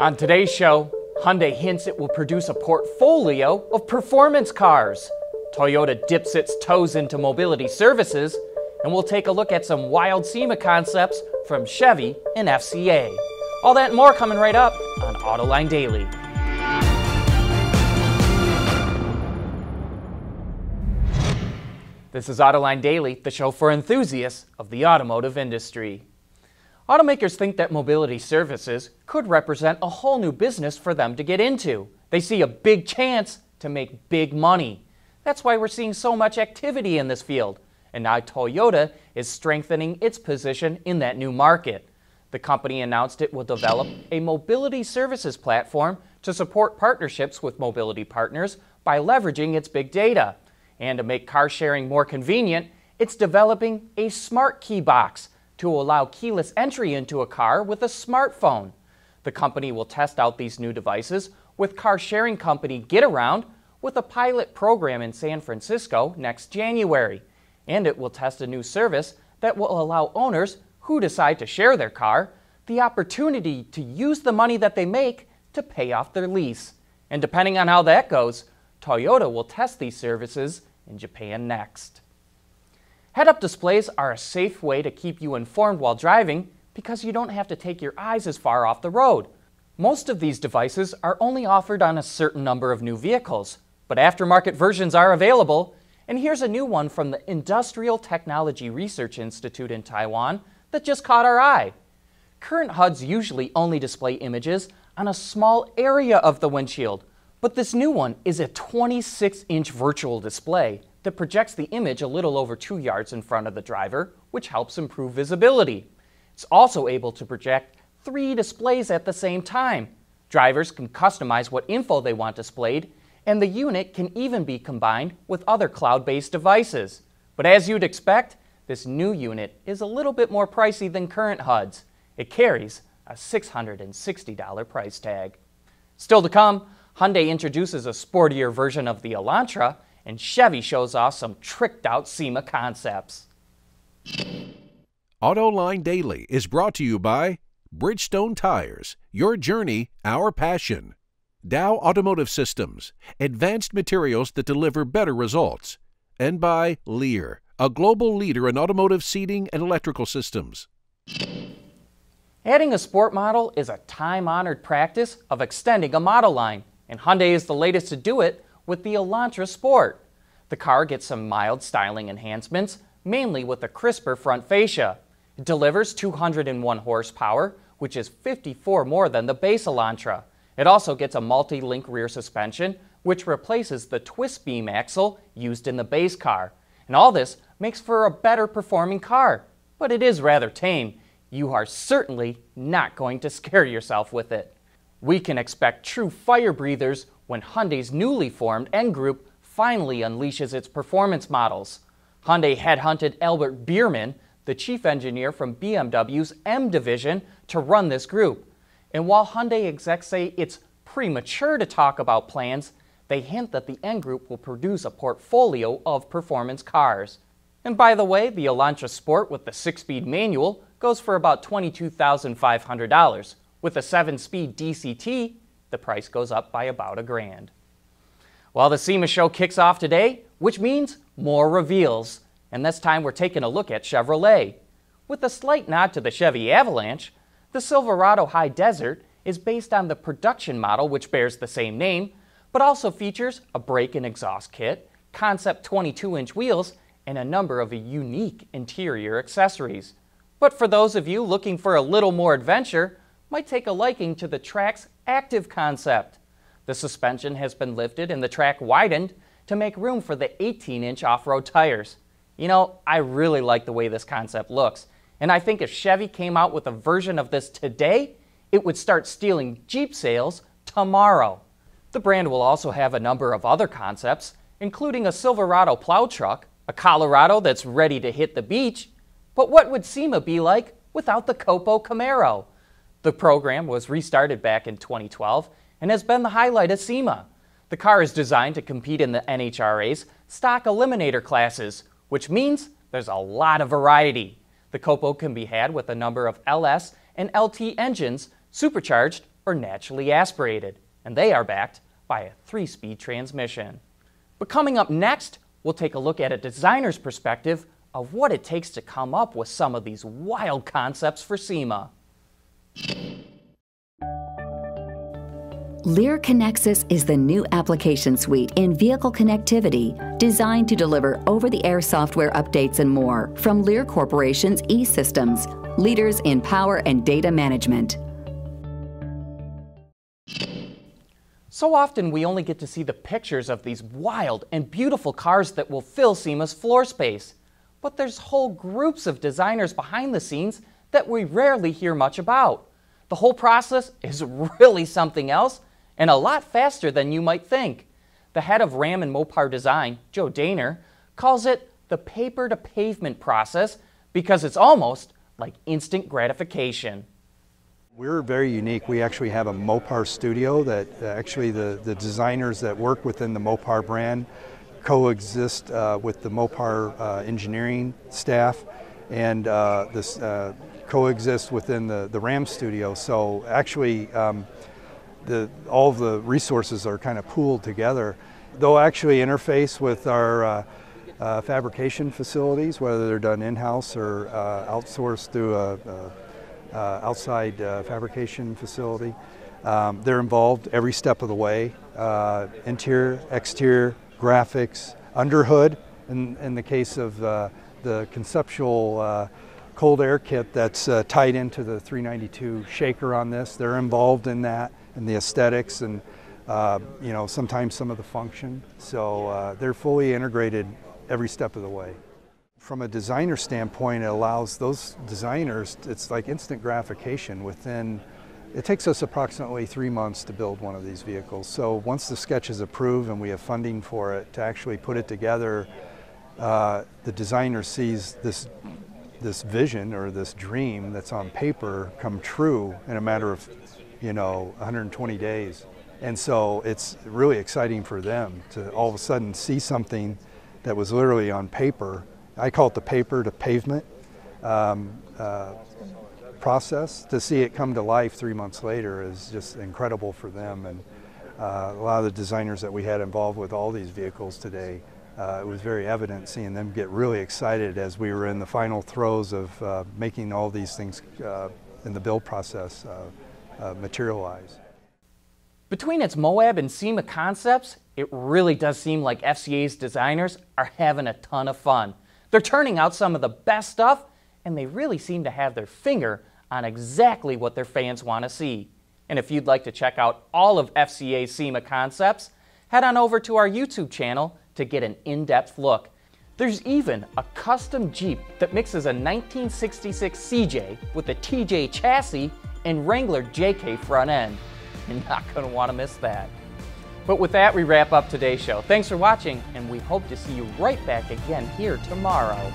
On today's show, Hyundai hints it will produce a portfolio of performance cars. Toyota dips its toes into mobility services, and we'll take a look at some wild SEMA concepts from Chevy and FCA. All that and more coming right up on Autoline Daily. This is Autoline Daily, the show for enthusiasts of the automotive industry. Automakers think that mobility services could represent a whole new business for them to get into. They see a big chance to make big money. That's why we're seeing so much activity in this field. And now Toyota is strengthening its position in that new market. The company announced it will develop a mobility services platform to support partnerships with mobility partners by leveraging its big data. And to make car sharing more convenient, it's developing a smart key box to allow keyless entry into a car with a smartphone. The company will test out these new devices with car sharing company GetAround with a pilot program in San Francisco next January. And it will test a new service that will allow owners who decide to share their car the opportunity to use the money that they make to pay off their lease. And depending on how that goes, Toyota will test these services in Japan next. Head-up displays are a safe way to keep you informed while driving because you don't have to take your eyes as far off the road. Most of these devices are only offered on a certain number of new vehicles, but aftermarket versions are available, and here's a new one from the Industrial Technology Research Institute in Taiwan that just caught our eye. Current HUDs usually only display images on a small area of the windshield, but this new one is a 26-inch virtual display that projects the image a little over 2 yards in front of the driver, which helps improve visibility. It's also able to project 3 displays at the same time. Drivers can customize what info they want displayed, and the unit can even be combined with other cloud-based devices. But as you'd expect, this new unit is a little bit more pricey than current HUDs. It carries a $660 price tag. Still to come, Hyundai introduces a sportier version of the Elantra, and Chevy shows off some tricked-out SEMA concepts. Autoline Daily is brought to you by Bridgestone Tires, your journey, our passion. Dow Automotive Systems, advanced materials that deliver better results. And by Lear, a global leader in automotive seating and electrical systems. Adding a sport model is a time-honored practice of extending a model line, and Hyundai is the latest to do it with the Elantra Sport. The car gets some mild styling enhancements, mainly with a crisper front fascia. It delivers 201 horsepower, which is 54 more than the base Elantra. It also gets a multi-link rear suspension, which replaces the twist beam axle used in the base car. And all this makes for a better performing car. But it is rather tame. You are certainly not going to scare yourself with it. We can expect true fire breathers when Hyundai's newly formed N Group finally unleashes its performance models. Hyundai headhunted Albert Biermann, the chief engineer from BMW's M division, to run this group. And while Hyundai execs say it's premature to talk about plans, they hint that the N Group will produce a portfolio of performance cars. And by the way, the Elantra Sport with the 6-speed manual goes for about $22,500. With a 7-speed DCT, the price goes up by about $1,000. Well, the SEMA show kicks off today, which means more reveals. And this time we're taking a look at Chevrolet. With a slight nod to the Chevy Avalanche, the Silverado High Desert is based on the production model which bears the same name, but also features a brake and exhaust kit, concept 22-inch wheels, and a number of unique interior accessories. But for those of you looking for a little more adventure, might take a liking to the Track's active concept. The suspension has been lifted and the track widened to make room for the 18-inch off-road tires. You know, I really like the way this concept looks, and I think if Chevy came out with a version of this today, it would start stealing Jeep sales tomorrow. The brand will also have a number of other concepts, including a Silverado plow truck, a Colorado that's ready to hit the beach. But what would SEMA be like without the Copo Camaro? The program was restarted back in 2012 and has been the highlight of SEMA. The car is designed to compete in the NHRA's stock eliminator classes, which means there's a lot of variety. The Copo can be had with a number of LS and LT engines, supercharged or are naturally aspirated, and they are backed by a 3-speed transmission. But coming up next, we'll take a look at a designer's perspective of what it takes to come up with some of these wild concepts for SEMA. Lear Connexus is the new application suite in vehicle connectivity designed to deliver over-the-air software updates and more from Lear Corporation's E-Systems, leaders in power and data management. So often we only get to see the pictures of these wild and beautiful cars that will fill SEMA's floor space. But there's whole groups of designers behind the scenes that we rarely hear much about. The whole process is really something else and a lot faster than you might think. The head of Ram and Mopar Design, Joe Daner, calls it the paper-to-pavement process because it's almost like instant gratification. We're very unique. We actually have a Mopar studio that actually the designers that work within the Mopar brand coexist with the Mopar engineering staff, and this coexist within the Ram studio. So actually all the resources are kind of pooled together. They'll actually interface with our fabrication facilities, whether they're done in-house or outsourced through a outside fabrication facility. They're involved every step of the way, interior, exterior, graphics, underhood. In the case of the conceptual cold air kit that's tied into the 392 shaker on this, they're involved in that, and the aesthetics, and you know, sometimes some of the function. So they're fully integrated every step of the way. From a designer standpoint, it allows those designers, it's like instant gratification within, it takes us approximately 3 months to build one of these vehicles. So once the sketch is approved and we have funding for it to actually put it together, the designer sees this vision or this dream that's on paper come true in a matter of, you know, 120 days. And so it's really exciting for them to all of a sudden see something that was literally on paper. I call it the paper to pavement process. To see it come to life 3 months later is just incredible for them. And a lot of the designers that we had involved with all these vehicles today, it was very evident seeing them get really excited as we were in the final throes of making all these things in the build process materialize. Between its Moab and SEMA concepts, it really does seem like FCA's designers are having a ton of fun. They're turning out some of the best stuff, and they really seem to have their finger on exactly what their fans want to see. And if you'd like to check out all of FCA's SEMA concepts, head on over to our YouTube channel to get an in-depth look. There's even a custom Jeep that mixes a 1966 CJ with a TJ chassis and Wrangler JK front end. You're not going to want to miss that. But with that, we wrap up today's show. Thanks for watching, and we hope to see you right back again here tomorrow.